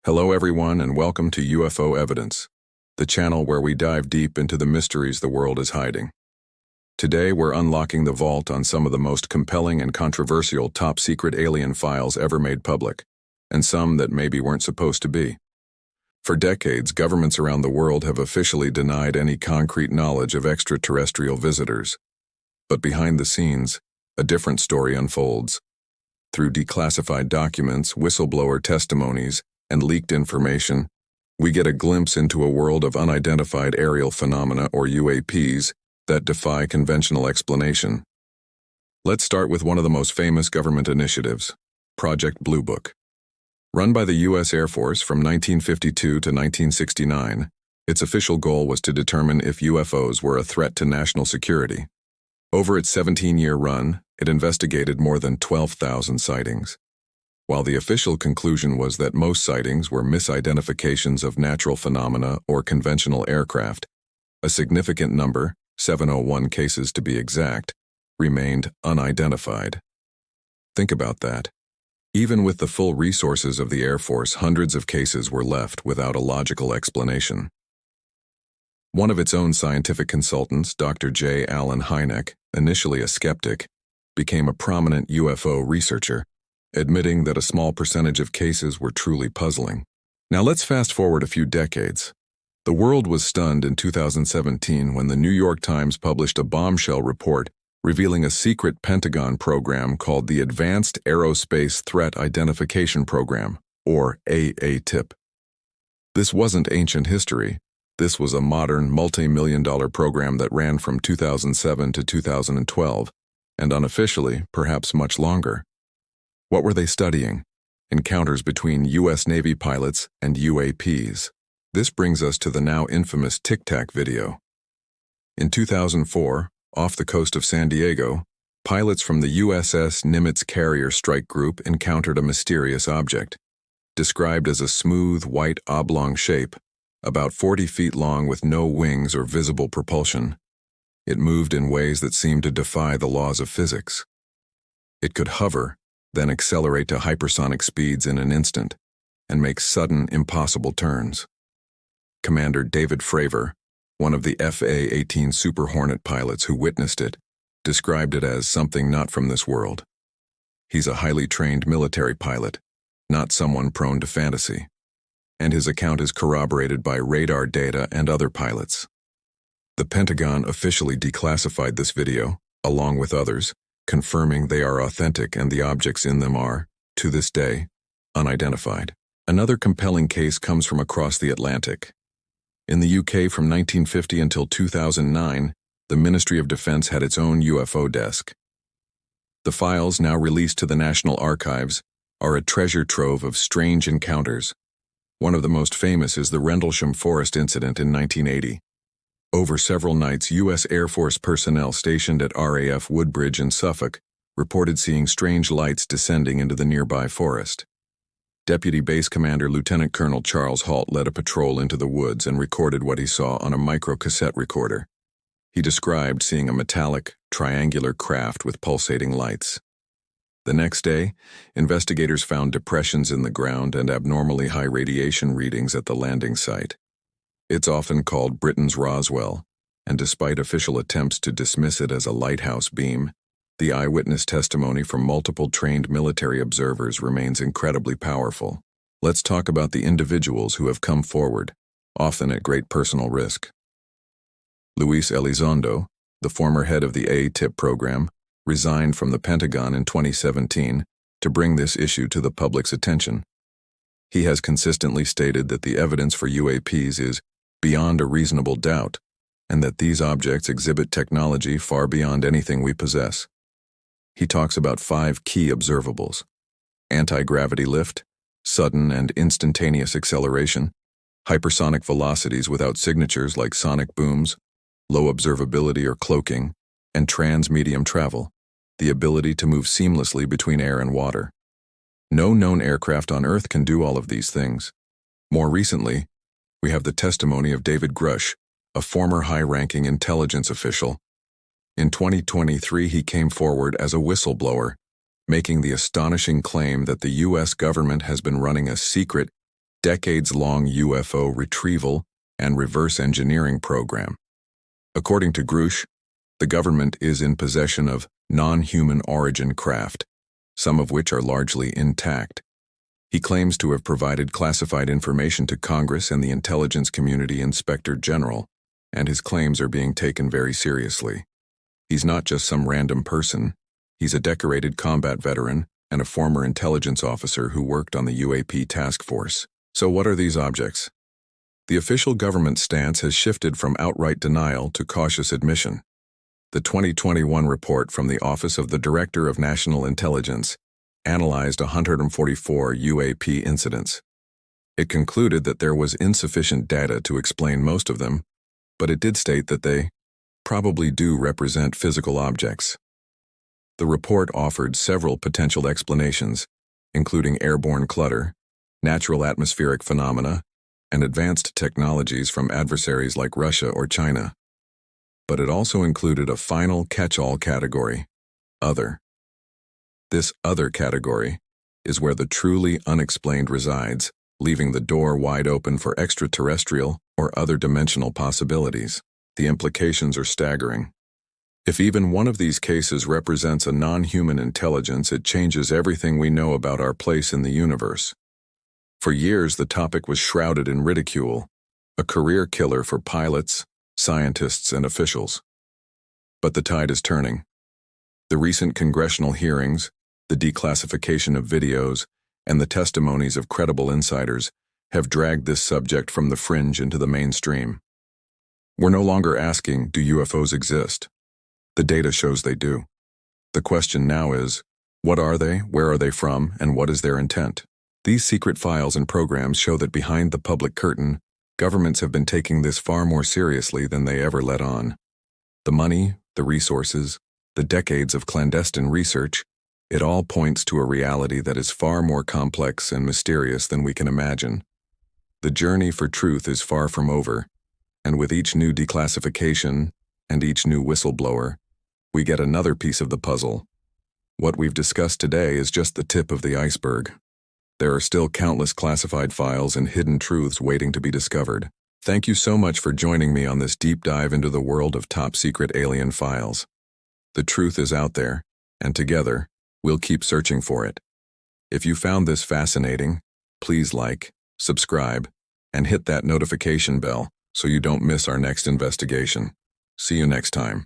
Hello everyone and welcome to UFO Evidence, the channel where we dive deep into the mysteries the world is hiding. Today we're unlocking the vault on some of the most compelling and controversial top-secret alien files ever made public, and some that maybe weren't supposed to be. For decades, governments around the world have officially denied any concrete knowledge of extraterrestrial visitors. But behind the scenes, a different story unfolds. Through declassified documents, whistleblower testimonies, and leaked information, we get a glimpse into a world of unidentified aerial phenomena, or UAPs, that defy conventional explanation. Let's start with one of the most famous government initiatives, Project Blue Book. Run by the U.S. Air Force from 1952 to 1969, its official goal was to determine if UFOs were a threat to national security. Over its 17-year run, it investigated more than 12,000 sightings. While the official conclusion was that most sightings were misidentifications of natural phenomena or conventional aircraft, a significant number, 701 cases to be exact, remained unidentified. Think about that. Even with the full resources of the Air Force, hundreds of cases were left without a logical explanation. One of its own scientific consultants, Dr. J. Allen Hynek, initially a skeptic, became a prominent UFO researcher, admitting that a small percentage of cases were truly puzzling. Now let's fast forward a few decades. The world was stunned in 2017 when the New York Times published a bombshell report revealing a secret Pentagon program called the Advanced Aerospace Threat Identification Program, or AATIP. This wasn't ancient history. This was a modern, multi-million-dollar program that ran from 2007 to 2012, and unofficially, perhaps much longer. What were they studying? Encounters between U.S. Navy pilots and UAPs. This brings us to the now infamous Tic Tac video. In 2004, off the coast of San Diego, pilots from the USS Nimitz Carrier Strike Group encountered a mysterious object, described as a smooth, white oblong shape, about 40 feet long with no wings or visible propulsion. It moved in ways that seemed to defy the laws of physics. It could hover, then accelerate to hypersonic speeds in an instant, and make sudden, impossible turns. Commander David Fravor, one of the FA-18 Super Hornet pilots who witnessed it, described it as something not from this world. He's a highly trained military pilot, not someone prone to fantasy, and his account is corroborated by radar data and other pilots. The Pentagon officially declassified this video, along with others, confirming they are authentic and the objects in them are, to this day, unidentified. Another compelling case comes from across the Atlantic. In the UK from 1950 until 2009, the Ministry of Defense had its own UFO desk. The files, now released to the National Archives, are a treasure trove of strange encounters. One of the most famous is the Rendlesham Forest incident in 1980. Over several nights, U.S. Air Force personnel stationed at RAF Woodbridge in Suffolk reported seeing strange lights descending into the nearby forest. Deputy Base Commander Lieutenant Colonel Charles Halt led a patrol into the woods and recorded what he saw on a micro-cassette recorder. He described seeing a metallic, triangular craft with pulsating lights. The next day, investigators found depressions in the ground and abnormally high radiation readings at the landing site. It's often called Britain's Roswell, and despite official attempts to dismiss it as a lighthouse beam, the eyewitness testimony from multiple trained military observers remains incredibly powerful. Let's talk about the individuals who have come forward, often at great personal risk. Luis Elizondo, the former head of the AATIP program, resigned from the Pentagon in 2017 to bring this issue to the public's attention. He has consistently stated that the evidence for UAPs is beyond a reasonable doubt, and that these objects exhibit technology far beyond anything we possess. He talks about 5 key observables: anti-gravity lift, sudden and instantaneous acceleration, hypersonic velocities without signatures like sonic booms, low observability or cloaking, and trans-medium travel, the ability to move seamlessly between air and water. No known aircraft on Earth can do all of these things. More recently, we have the testimony of David Grush, a former high-ranking intelligence official. In 2023, he came forward as a whistleblower, making the astonishing claim that the U.S. government has been running a secret decades-long UFO retrieval and reverse engineering program. According to Grush, the government is in possession of non-human origin craft, some of which are largely intact. He claims to have provided classified information to Congress and the intelligence community inspector general, and his claims are being taken very seriously. He's not just some random person. He's a decorated combat veteran and a former intelligence officer who worked on the UAP task force. So what are these objects? The official government stance has shifted from outright denial to cautious admission. The 2021 report from the Office of the Director of National Intelligence analyzed 144 UAP incidents. It concluded that there was insufficient data to explain most of them, but it did state that they probably do represent physical objects. The report offered several potential explanations, including airborne clutter, natural atmospheric phenomena, and advanced technologies from adversaries like Russia or China. But it also included a final catch-all category, other. This other category is where the truly unexplained resides, leaving the door wide open for extraterrestrial or other dimensional possibilities. The implications are staggering. If even one of these cases represents a non-human intelligence, it changes everything we know about our place in the universe. For years, the topic was shrouded in ridicule, a career killer for pilots, scientists, and officials. But the tide is turning. The recent congressional hearings, the declassification of videos, and the testimonies of credible insiders have dragged this subject from the fringe into the mainstream. We're no longer asking, do UFOs exist? The data shows they do. The question now is, what are they, where are they from, and what is their intent? These secret files and programs show that behind the public curtain, governments have been taking this far more seriously than they ever let on. The money, the resources, the decades of clandestine research, it all points to a reality that is far more complex and mysterious than we can imagine. The journey for truth is far from over, and with each new declassification and each new whistleblower, we get another piece of the puzzle. What we've discussed today is just the tip of the iceberg. There are still countless classified files and hidden truths waiting to be discovered. Thank you so much for joining me on this deep dive into the world of top-secret alien files. The truth is out there, and together, we'll keep searching for it. If you found this fascinating, please like, subscribe, and hit that notification bell so you don't miss our next investigation. See you next time.